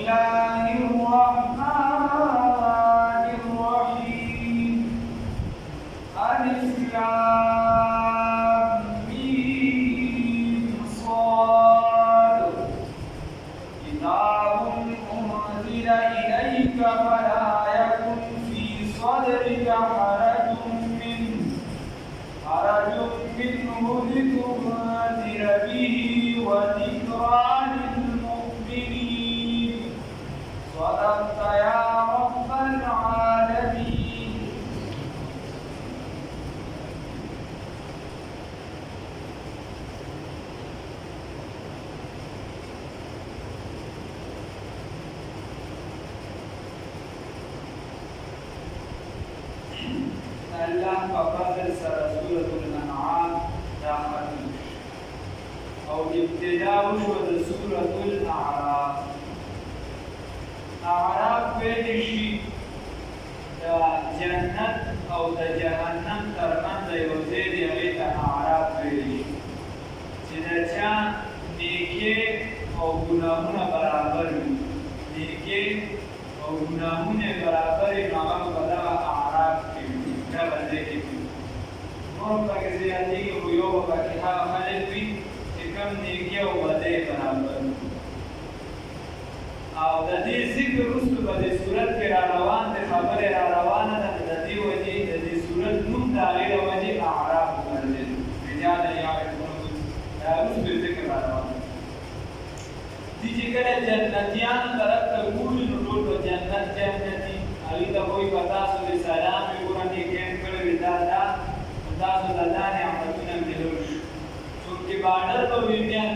الله الرحمن الرحيم ألف لام ميم صاد كتاب أنزل إليك فلا يكن في صدرك حرج منه لتنذر به وذكرى للمؤمنين صدقت يا رب العالمين. الله فقدر سورة الأنعام داخل أو ابتداء سورة الأعراف. أعراف بيدشي دا جنة أو دا جهنم ترمن دا يوزيد يغيط أعراف بيدشي چدا چا نیکی أو گناهون برابر نیکی أو گناهون برابر مغم بدا أعراف بيدشي نور پاک زیادی کی خویو پاکی ها خالد بھی کم نیکی او بدے برابر او د دې ذکر رسو په دې صورت کې را روان دي خبره را روانه ده د دې وجه د دې صورت نوم د غیر وجه اعراف ورته رجال یعرفون دا رسو ذکر را روان دي چې کله جنتیان طرف ته ګوري نو ټول جنت جنتی علي ته کوئی پتا سو سلام ورته کې کړه ودا تاسو د الله نعمتونه ملوش څوک چې باندې په ویډیان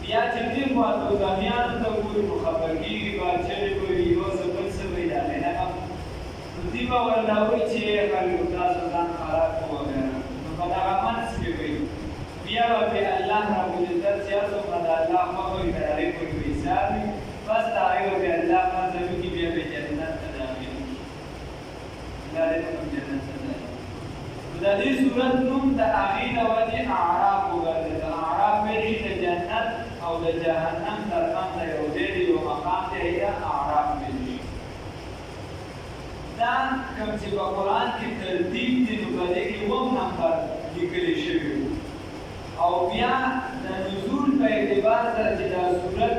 بیا چې دې په دوغانیان ته ګوري نو خبرګيږي چې کوئی یو څه بل څه ویل نه کوم دې په ورناوي چې خلک تاسو ځان خراب کوو نو په هغه منځ کې وي بیا به الله رب العزت چې تاسو په الله مخې ته کوئی حساب بس تاسو به الله مزه کې بیا به جنت ته داخل لا دې جنت ته د دې صورت نوم د اغې د وجه اعراف وګرځي د اعراف ویلي د جنت او د جهنم ترمنځ یو ځای دی یو مقام دی یا اعراف ویلي دا کوم چې په قرآن کې ترتیب دی نو په دې کې اووم نمبر لیکلی شوی او بیا د نزول په اعتبار سره چې دا صورت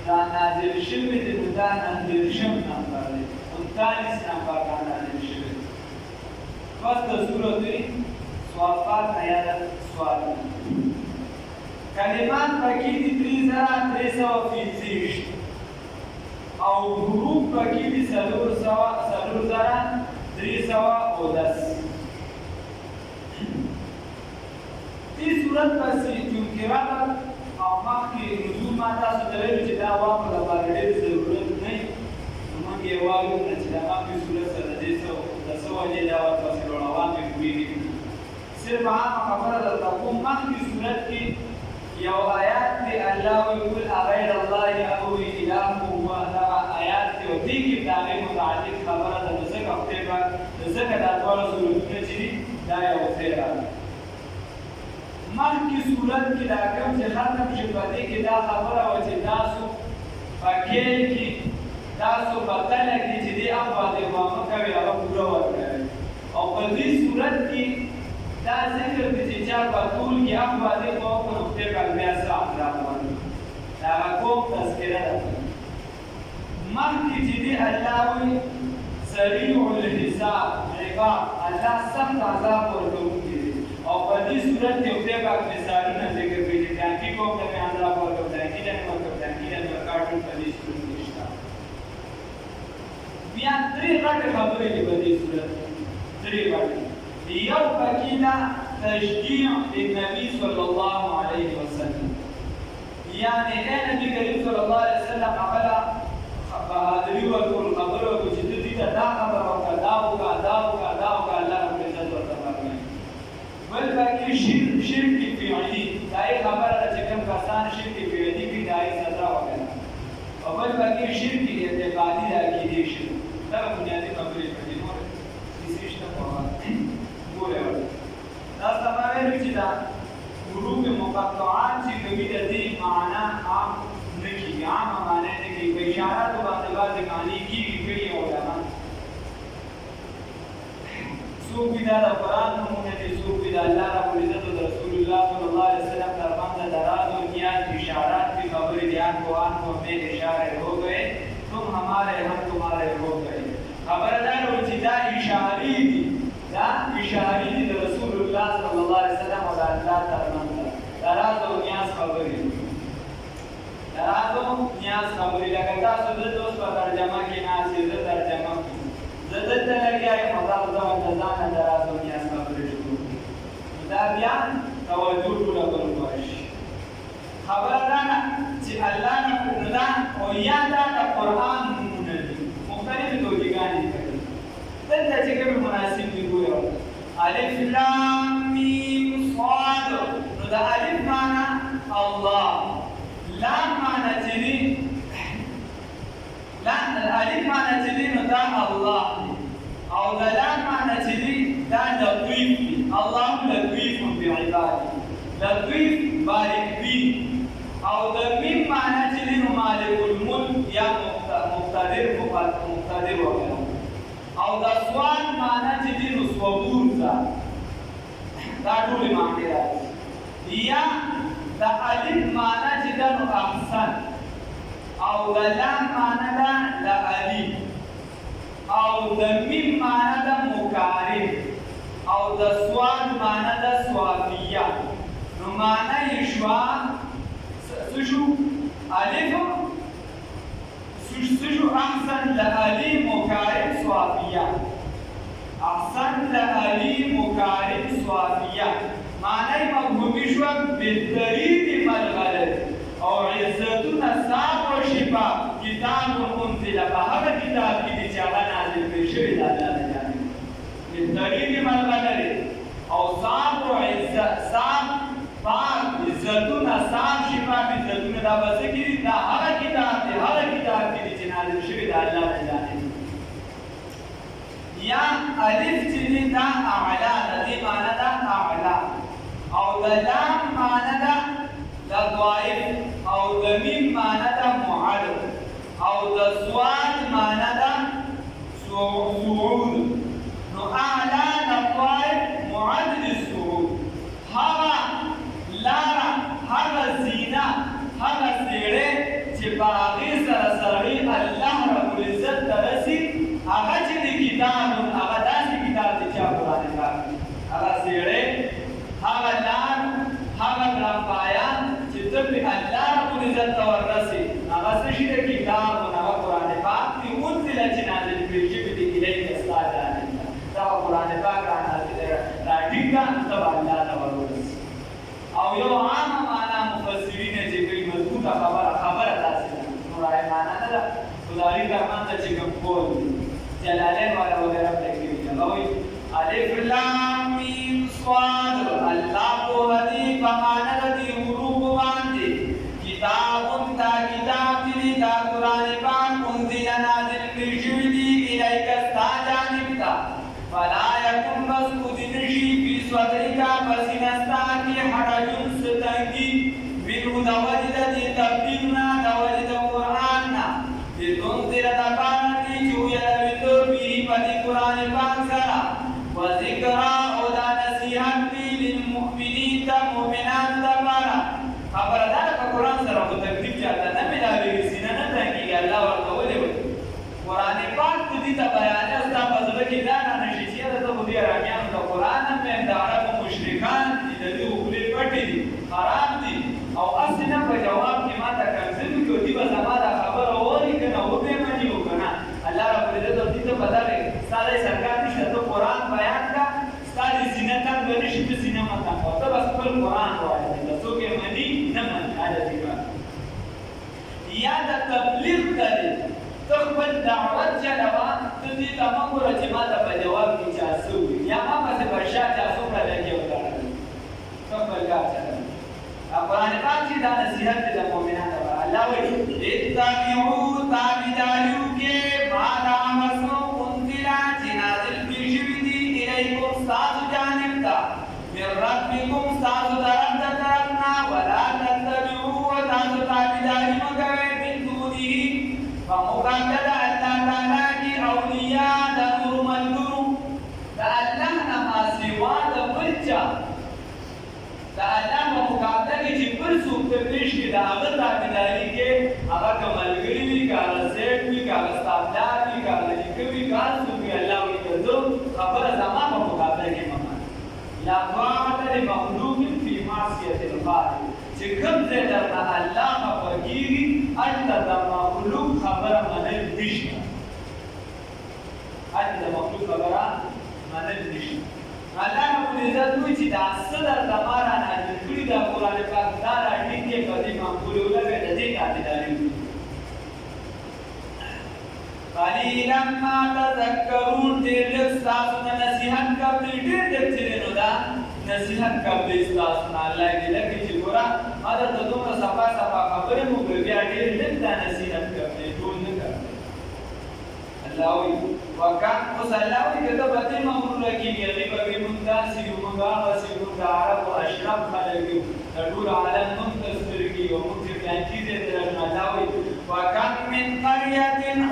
را نازل شوی دی نو دا نازل نمبر دی 39 نمبر را نازل شوی فصل سورة صافات آیات سوال کلمات پکې دي 3330 او حروف پکې دي 4310 دې صورت پسې چونکې راغله او مخکې نزول ما تاسو ته ویلو چې دا واقع لپاره ډېر ضرورت نه وي نو موږ یې وایو چې دا مخکې صورت سره دې وجه دا ورپسې روان دي پوهېږي صرف عامه خبره درته کوم مخکې صورت کې یو آیات دی الله ویل اغیر الله ابوي اله هو دغه آیات دی او دې کې د هغې متعلق خبره ده نو ځکه خدای پاک ځکه دا دواړه صورتونه چې دي دا یو ځای راغلي مخکې صورت کې دا کوم چې ختم شي په دې کې دا خبره وه چې تاسو په کیل کې تاسو په تله کې چې دې اخوا دېخوا مه کوئ هغه پوره ورکوئ او په دې صورت کې دا ذکر دی چې چا په ټول کې اخوا دېخوا وکړو نو خدای پاک بیا څه اخلاق ورکړي د هغه قوم تذکره ده مخکې چې دې الله وایي سریع الحساب عقاب الله سخت عذاب ورکوونکی دی او په دې صورت کې خدای پاک مثالونه ذکر کوي چې ټانکي قوم ته مې عذاب ورکړ ټانکي ته مې ورکړ ټانکي ته مې ورکړ ټول په دې صورت کې شته بیا درې غټې خبرې دي په دې صورت کې درې غټې یو پکې ده تشجیع للنبي صلی الله علیه وسلم یعنې ای نبي کریم صلی الله علیه وسلم هغه بهادري ورکړل خبره وکړه چې دې ته دا خبره وکړه دا وکړه دا وکړه دا وکړه الله رب العزت ورته فرمایي بل پکې شرک فعلي دا یې خبره ده چې کوم کسان شرک فعلي کوي دا یې سزا وکړه او بل پکې شرک اعتقادي د عقیدې شرک دا بنیادي خبرې پکې نور کیسې شته قرآن ګورئ دا سبا ویلو چې دا حروف مقطعات چې کوي د دې معنا عام نه کېږي عامه معنا نه کېږي په اشاراتو باندې को में इशारे हो गए, तुम हमारे हम तुम्हारे हो गए। खबरदार उचिता इशारी थी, दा इशारी थी रसूलुल्लाह सल्लल्लाहु अलैहि वसल्लम और अल्लाह तरमंदा दराज़ो नियाज़ खबरी दराज़ो नियाज़ खबरी लगता सुदत उस पर तर्जमा की ना सीधे तर्जमा की ज़दत लग गया है मज़ाक ज़मान दराज़ो नियाज़ खबरी शुरू मुताबिया तवज्जो टूला करो बारिश खबरदार कि अल्लाह ने खुदा और यादा का कुरान मुख्तलिफ लोजिगानी करी तंता चिके में मुनासिब भी हुए अलिफ लाम मीम साद नुदा अलिफ माना अल्लाह लाम माना चली अलिफ माना चली नुदा अल्लाह और लाम माना चली दा लतीफ अल्लाह लतीफ बिइबादी लतीफ बारिक भी और मीम माना चली मालिकुल मुल्क या मुक्तदिर वगैरह और स्वाद माना चली स्वबूर सा दाटूल मांगे राज या दा अलिफ माना चली अहसन और लाम माना दा ला अली और मीम माना दा मुकारिम और स्वाद माना दा स्वाफिया नो माना यशवा सुशु अलिफ सुशु अहसन लअली मुकारिम स्वाफिया अहसन लअली मुकारिम स्वाफिया माने मफहूमिशवा बेहतरीन मलगलत और इज्जतुन साब और शिफा किताब उनजिला बहर किताब की चाला नाजिल पेशे दादा ने जाने बेहतरीन मलगलत और साब और इज्जत साब पाक इज्जतुन साब शिफा इज्जतुन दा बसकी दा हर किताब की जिनाल शिरी दा अल्लाह ने जाने या अलिफ चिली दा आला नदी माना दा आला और लाम माना दा लद्वाइफ और मीम माना दा मुआद और स्वाद माना दा सुऊद नो आला लद्वाइफ मुआद लिसऊद हवा लारा हवा जीना हवा सेड़े चिबागी सरसरी अल्लाह रब्बुल इज्जत तरसी आगाज दी किताब आगादास किताब दी चा कुरान का आगा सेड़े हवा लार हवा रफाया चितब अल्लाह रब्बुल इज्जत तवरसी आगा से किताब आगा कुरान पाक की उनजिल नाजिल बिजिबति इलैक अस्ताजान ता कुरान पाक नाजिल राटिका तब अल्लाह तवरसी और यो आम माना मुफस्सिरीन जे कोई मजबूत खबर दासे नूराय माना ना खुदाई का मान जे गपोल जलालेन वाला वगैरह तकरीर लगाई अलिफ लाम मीम स्वाद अल्लाह को हदी बमाना दी हुरूफ बांधे किताबुन ता किताब दी ता कुरान पाक उनजिल नाजिल बिजुदी इलैका साजानिबता फला यकुम बसुदिनशी फी सदरिका बसिनस्ता की हरजुन सतंगी बिन दवजद तब्दीलना दवजद कुरानना लितुनजिर दबारती जुया बितो भी पदी कुरान पाक सरा व जिक्रा ओदा नसीहत लिल मुमिनीन ता मुमिनात दबारा खबरदार का कुरान सरा को तकलीफ जाता न मिलावे सीना न तंगी अल्लाह वर तवले कुरान पाक तुदी ता बयान उस्ता बजल की दाना नशीचिया तो बुदी रामियान का कुरान में दारा को मुशरिकान इदली उखली पटी खराब दी और असना का जवाब की माता कंजिल को दी बजमादा खबर और कि न हो बे मनी हो ना अल्लाह रब्बुल इज्जत दी तो बता रहे सारे सरकार की तो कुरान बयान का सारी जिन्नत बनी शिद सिनेमा का तो बस कुल कुरान हो है तो के मनी न मन आजा दिखा याद तबलीग करे तो बल दावत जलवा तुझी तमाम रजमात पर जवाब की चासू यहां पर बर्षा चासू का लगे होता है तो बल का चला कुरान पाक की दा नसीहत दे मोमिना का अल्लाह वे इत्ताबिउ ताबिदायु के मादा मसो उनजिला जिनादिल बिजुदी इलैकुम साज जानिबता मिर रब्बिकुम साज तरफना वला तत्तबिउ व साज ताबिदायु मगर बिन दूनी फमुकाददा अल्लाह ताला की औलिया दरुर मलगुरु दा अल्लाह नमा सिवा द बच्चा दा अल्लाह मुकाददा की जिब्र सूख पेश की दा अगर ताबिदारी के अगर دا صدر دمارا نازل کړي دا قرآن پاک دا راټینګ کې په دې معقولو لګه د دې تابعداري قلیلا ما تذکرون ډېر لږ ستاسو نه نصیحت کوي ډېر لږ چې نو دا نصیحت کوي ستاسو نه الله دې لکه چې ګوره ما درته دومره صفا صفا خبرې مو کړې بیا ډېر لږ دا نصیحت کوي ټول نه کوي الله وایي وکان اوس الله وایي که ته په دې معموله کېږي هغې به وي مونږ داسې یو مونږ هغسې یو د عربو اشرف خلک یو د ټول عالم مونږ ته سترګې یو مونږ چې بلانکي ځای ته راشو الله وایي وکم من قریة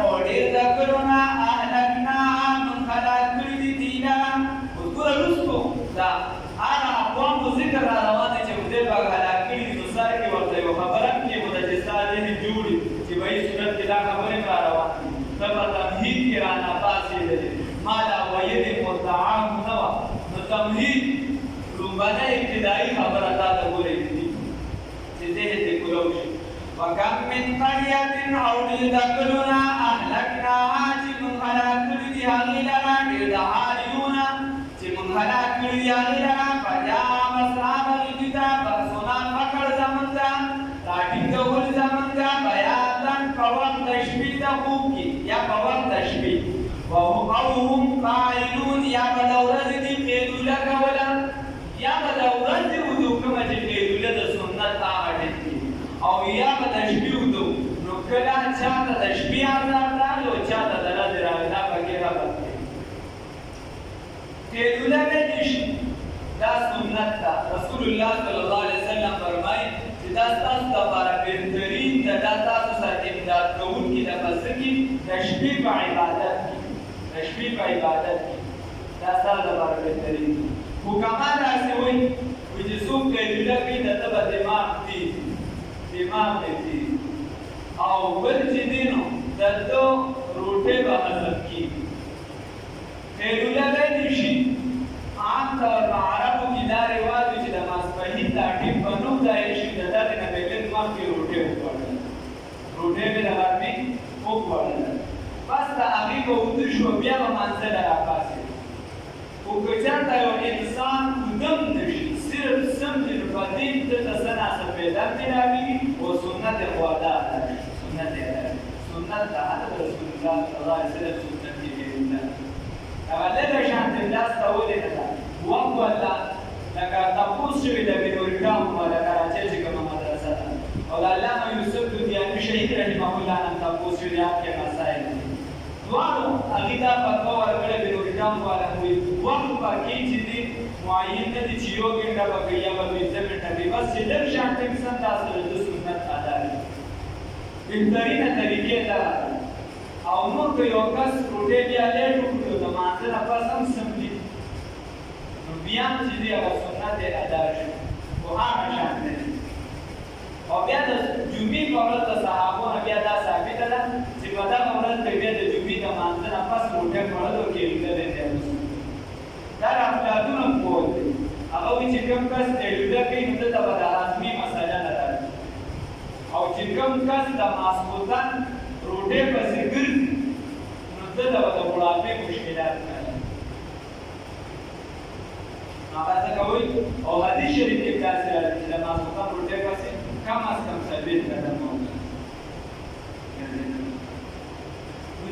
او ډېر د کلونه اهلکناها مونږ هلاک کړي دي دوی لره اوس ګوره وروستو دا هغه اقوامو ذکر را روان دی چې خدای پاک هلاک کړي دي نو سر کې ورته یوه خبره هم کېښوده چې ستا ذهن جوړي چې بهي صورت کې دا خبرې را روان دي ته په تمهید کې را ناپاڅېدلې ما دا ویلې مدعا نه وه نو تمهید لومبنۍ ابتدایي خبره تا ته ګورې دي چې ذهن دې کلو شي وکم من قریة او ډېر د کلونه اهلکناها چې مونږ هلاک کړي دي هغې لره ډېر د عالیونه چې مونږ هلاک کړي دي هغې لره فجاءهم اصحاب الکتاب بحثونه پکړ زمونږ ته راټینګول زمونږ ته بیاتا په وخت د شپې د خوب کې یا په وخت د شپې او هم قائلون یا به د ورځې دې قیلوله کوله یا به د ورځې ودو کومه چې قیلوله د سنت هغه ټکي او یا به د شپې ودو نو کله چاته د شپې عذاب راغلی او چاته د ورځې راغلی دا پکې رابط دی قیلوله نه دې شي دا سنت ده رسول الله صلی الله علیه وسلم فرمایي چې دا ستاسو لپاره بهترین ده دا تاسو سره امداد کوونکي ده په څه کې د شپې په عبادت کې د شپې په عبادت کې دا ستاسو لپاره بهترین دي حکما داسې وایي چې څوک قیلوله کوي د ده به دماغ تیز دماغ دی تیز او بل چې دی نو د ده روټۍ به هضم کېږي قیلوله دی شي عام طور په عربو کې دا رواج و چې د ماسپښین دا ټیم په 9 ځایه شي د دغې نه به لږ مخکې روټۍ وخوړله روټۍ به د غرمې وخوړله بس د هغې به وده شو بیا به مانځه له راپاڅېد خو که چېرته یو انسان ودم نه شي صرف سمجي نو په دې ده ته څه ناڅه میلاویږي او سنت یې خو ادا کړي سنت یې ادا کړي سنت د حضرت رسول الله صلی الله علیه وسلم سنت یې دی هغه لږه شانتې لاس ته ولېږه ده وخت والله لکه تپوس شوي د بینورګام د کراچۍ چې کومه مدرسه ده او د علامه یوسف دودیاني شهید رحمه الله نه تپوس شوي هغه کې مسایل دي دواړو هغې دا فتوا ورکړې بینورګام والا وایي وخت به کې چې دي معین نه دي چې یو ګنټه به کوي یا به 15 منټه کوي بس چې لږ شانتې انسان داسې د سنت ادا کړي بهترینه طریقې دا او نور که یو کس روټۍ بیا لیټ وکړي د مانځه نه پس هم سملي نو بیا هم چې دی هغه سنت یې ادا شي خو هغه شان دی او بیا د جمعې په ورځ د صحابو نه بیا دا ثابته ده چې په دغه ورځ به بیا د جمعې د مانځه نه پس روټۍ خوړلو کې لیدلی دی دا د افلاطون هم قول دی هغه وایي چې کوم کس قیلوله کوي نو ده ته به د هاضمې مسله نه راځي او چې کوم کس د ماسخوتن روټۍ پسې ګرځي نو ده ته به د بوډاپۍ مشکلات راځي هغه ځکه وایي او حدیث شریف کې داسې راځي چې د ماسخوتن روټۍ پسې کم از کم 40 قدمه وکړي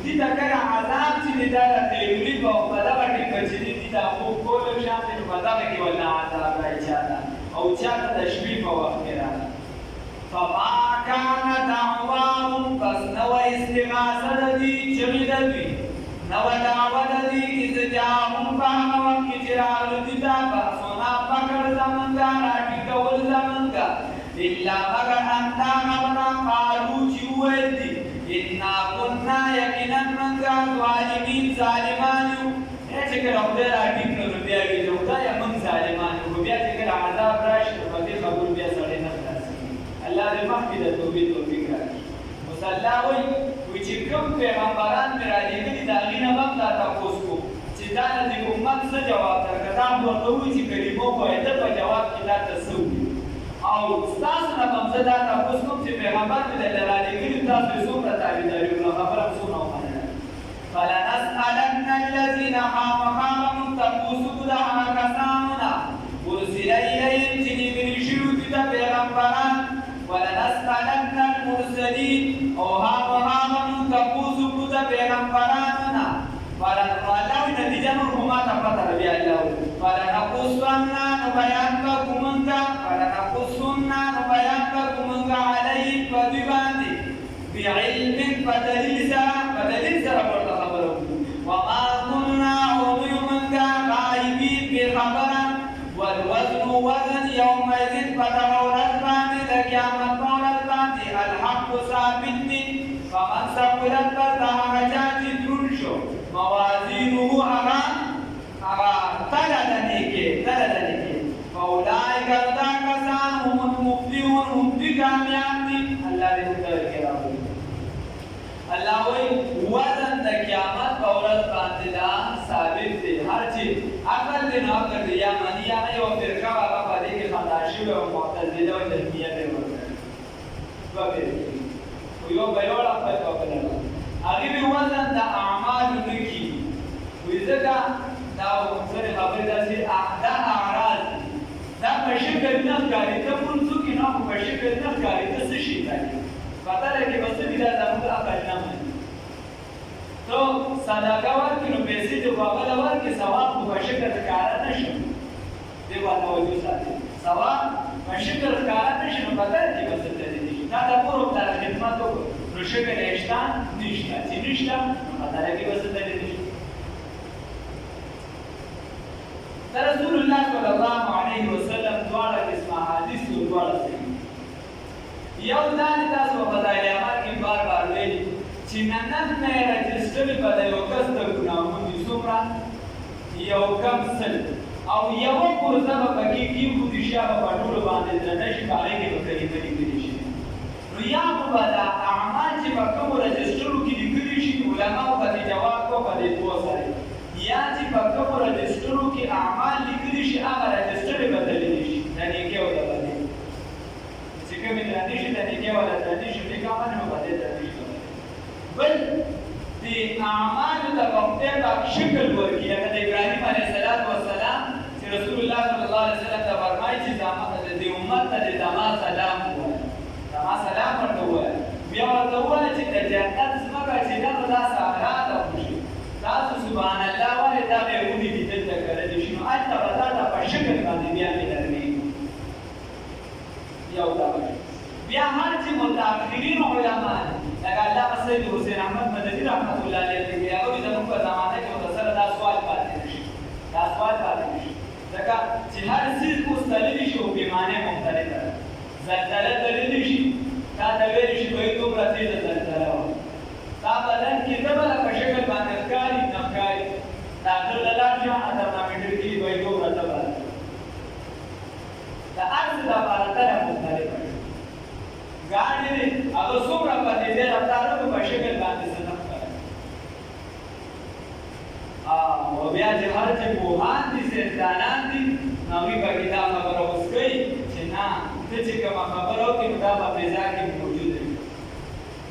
دې ته کله عذاب چې دی دا د قیلولي په دغه ټیپه چې دی دا خوب کولو شان دی نو په دغه کې ورله عذاب رایي چاته او چاته د شپې په وخت کې راغله فما کان دعواهم پس نوه استغاثه د دوی چغې د دوی نوه دعوه د دوی اذ جاءهم په هغه وخت کې چې راغلو دوی ته بحثونه پکړ زمونږه راټینګول زمونږه الا مگر ان دا خبره قالو چې وویل دي انا كنا یقینا منګه ظالمین ظالمان یو چې کله خدای راټینګ کړو بیا ویل خدایه موږ ظالمان یو بیا چې کله عذاب راشي نو په دې خبرو بیا سړی نه خلاصېږي الله دې مخکې د توبې توفیق راکړي اوس الله وایي چې کوم پیغمبران مې رالېږلي د هغې نه به هم دا تپوس کوو چې دا د دې امت څه جواب درکړه دا هم ورته ووایي چې کلمو باید په جواب کې دا ته څه وکړي او ستاسو نه به هم زه دا تپوس کوم چې پیغمبر مې درله رالېږلي تاسو یې څومره تابعداري وکړه خبره هم څومره ومنله فلنسألن الذین خامخا به موږ تپوس وکړو د هغه کسانو نه اوس پیغمبرانو نه الله وی نتیجه نور خو ما ته پته ده بیا الله وی فلنقصن نو بیان کړو مونږه فلنقصن نو بیان کړو مونږه علیهم په دوی باندې بعلم په دلیل سره ورته خبرو وما كنا عضو مونږه غایبین بخبره والوزن وزن يومئذ فتغورت باندې د قیامت په ورځ باندې الحق ثابت دی فمن ثقلت فهغه چا چې دروند شو موازینه هغه تله د نیکۍ فاولئک دا کسان هم المفلحون هم دي کامیاب دي الله دې موږ ته راوړي الله وایي وزن د قیامت په ورځ باندې دا ثابت دی هر چې عقل دې نه کړی یا معنی یا یو فرقه هغه په دې کې خطا شوی او معتزله او جهمیه دې ورته یو بیاوړه په توګه هغه به وزن د اعمالو نکی وي ځکه دا سره خبره ده چې دا اعراض دا په شکل نه ښکاري ته منځو کې نه په شکل نه ښکاري ته څه شي دی پته لګي بس دې دا زموږ عقل نه مانی ته صدقه ورکړي نو پیسې دې واغله ورکړي ثواب په شکل ښکارا نشي دې باندې وایي ساتي ثواب په شکل ښکارا نشي نو پته لګي بس دې دا د پورو د خدمت وکړو نو شکل نشته چې نشته نو پته لګي بس دې رسول الله صلی الله علیه وسلم دواړه قسمه حدیث دواړه صحیح یو ځان تاسو په ځای امر کې بار ویلي چې نن نه رجسټر په یو کس د ګناهونو څومره یو کم سل او یو پرځه په کې کې خو دې شابه په ټول باندې درنه شي باندې کې په کې کې شي نو یا په دا اعمال چې په کوم رجسټر کې لیکلي شي علماء په جواب کو په دې پوښتنه یا چې په کوم رجسټر کې اعمال لیکلي شي هغه رجسټر بدلېږي شي د نیکه او د بدې چې کومې درنه شي د نیکه او د بدې شي په کومه نه بدې درنه شي بل دې اعمال د وخته په شکل ورکی هغه د ابراهیم علیه السلام چې رسول الله صلی الله علیه وسلم ته فرمایي چې د امت ته د سلام ورته ووایه بیا ورته ووایه چې د جنت ځمکه چې ده نو دا صحرا ده خوشي تاسو سبحان الله ولې دا به ونې دي دلته کړلی شي نو هلته به تا ته په شکل باندې بیا ملرمېږي یو دا بیا هر چې متأخرین علما لکه علامه سید حسین احمد مدني رحمت الله علیه لیکلي هغوی زموږ په زمانه کې ورسره دا سوال پاتې نه شي ځکه چې هر څیز اوس تللی شي او بېمعنې مختلفه ده زلزله تللی شي تا ته ویلی شي وایي دومره تېزه زلزله وه تا بدن کې ته به په شکل باندې ښکاري نه ښکاري ډاکټر ته لاړ شه ترمامیټر کې وایي دومره تبه ده د هر څه لپاره تله مختلفه شي ګاډې دي هغه څومره په تېزۍ رفتار وکړو په شکل باندې څه نه ښکاري او بیا چې هر چې پوهان دي سیاستدانان دي نو هغوی پکې دا خبره اوس کوي چې نه ته چې کومه خبره وکړې نو دا په فضا کې موجوده وي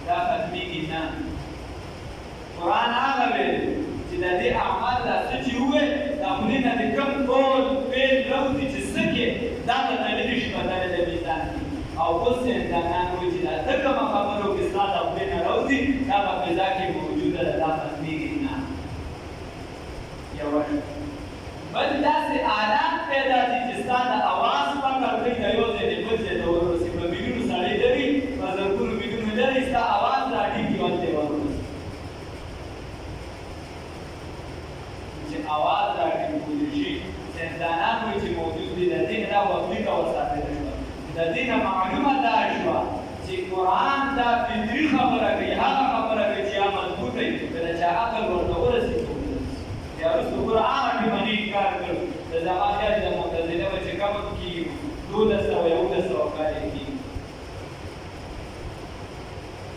دا ختمېږي نه قرآن هغه ویل چې د دې اعمال دا څه چې وویل د خولې نه د کوم ټول فعل راوځي چې څه کې دا به تللی شي په دغه د میزان کې او اوس سیاستدانان وایي چې دا ته کومه خبره وکړې ستا د خولې نه راوځي دا په فضا کې موجوده ده دا ختمېږي نه بل داسې آلات پیدا دي چې ستا د اواز پکړ کوي د یو ځای د بل ځای ته ورورسي په میلیونو سړی لري په زرګونو میلیونو لري ستا اواز راټیټي هلته ورورسي چې اواز راټیټولی شي سیاستدانان وایي چې موجود دي د دې نه دا وفلیکه وساتله شوه د دې نه معلومه دا شوه چې قرآن دا فطري خبره کوي هغه خبره کوي چې یا مضبوطه وي کله چې عقل ورته ورسي یا رسول قرآن کې باندې کار کړو د زمانه د معتزله و چې کوم کې 1200 کال کې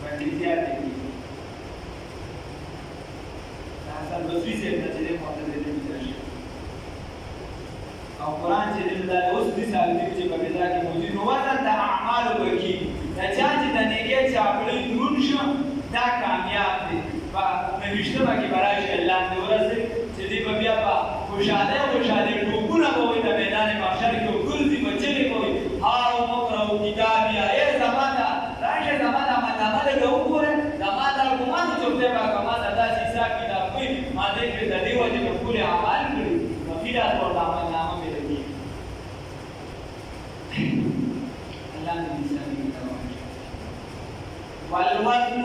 باندې زیات دي حسن بصری سے د معتزله دي او قرآن چې د اوس د سال کې په بيزا کې موجود نو وزن د اعمال وکي د چا چې د نیګي چاپړې درون شو دا کامیاب دي په نوښتما کې براشي الله دې ورسې چې دې په بیا په خوشاله ټوپونه به وي د میدان محشر کې ګرځي بچلې کوي هاو مقرأ کتابیا ای زمانہ راشه زمانہ مطلب له وګوره زمانہ ګمان چې په کما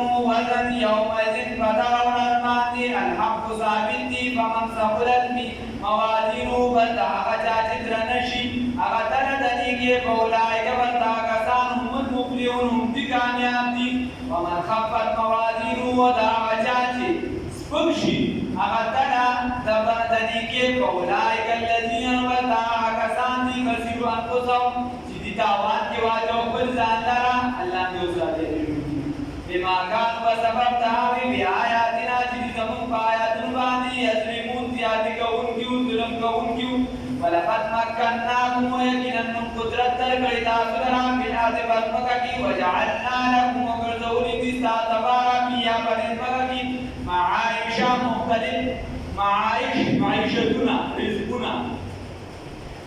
وزن يومئذ فترون الماضي الحق ثابت دي فمن ثقلت موازینه بلتا هغه چا چې درنه شي هغه درنه دنیږي فاولئک بلتا کسان هم المفلحون هم دي کامیاب دي ومن خفت موازینه د هغه چا چې سپک شي هغه درنه دنیږي فاولئک الذین بلتا کسان دي خسروا انفسهم چې دي تاوان کې واجب خپل ځان لره الله دې وساتي بما كان وسبب تهاوي بآياتنا چې زمون په آیاتونو باندې یظلمون زیات کوونکیو ظلم کوونکیو ولقد مكناكم ويقينا من قدرت درکړی تاسو لرا په الارض پسمکه کې وجعلنا لكم وګرځولې دي تاسو تبارک یا پسمکه کې معايشه مختلف معیشتونه رزقونه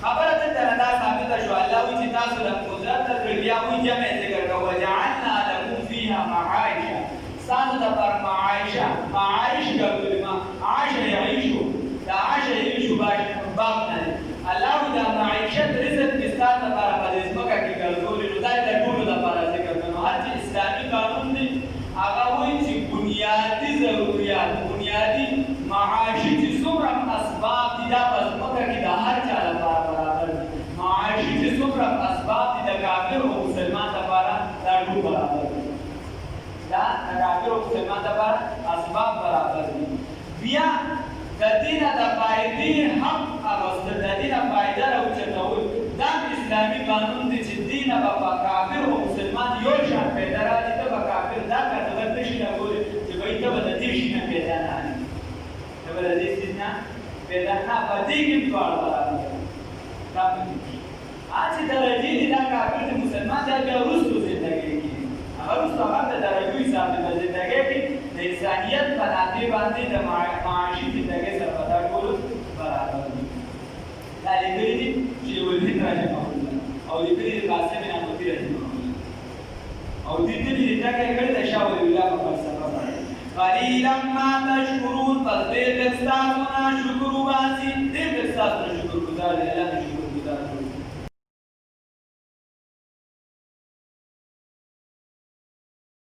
خبره ته دا ثابت شو الله وی چې تاسو له قدرت درکړی بیا وی جمع ذکر کوو وجعلنا لكم فيها معايشه سانو د پر معايشه معايش کلمه عاش يعيش دا عاش يعيش باب نه الله دا معیشت رزق کستان د پر پدېسمکه کې ګرځولې نو دا د ټولو لپاره ذکر کړو هر چې اسلامي قانون دی هغه وایي چې بنیادی ضرورت بنیادی معاشي چې څومره اسباب دي دا پدېسمکه کې د هر چا لپاره برابر دي معاشي چې څومره اسباب دي د کافر او مسلمان لپاره دا ټول برابر دي دا د کافر او مسلمان لپاره اسباب برابر دي بیا د دینه د فائدې حق اغوستل د دینه فائده راوچتول دا اسلامي قانون دی چې دینه په کافر او مسلمان یو شان پیدا راځي ته په کافر دا کړه د شي نه ګوري چې وایي ته د دې شي نه پیدا نه دي ته د دې شي نه پیدا نه پدې کې ډول برابر دا اځي درجه دي دا کافر د مسلمان د ورستو ژوندۍ کې هغه ورستو هغه د درجه حساب د ژوندۍ کې د انسانيت په نامه باندې د معاشي ژوندۍ سره پتا کول برابر دي دا لري چې ولې راځي او دې په قاسم نه مو تیر او دې دې دا کې د شاول الله په فلسفه باندې قليلا ما تشكرون فضل الاستاذنا شكر واسي دې الاستاذ شکر گزار الله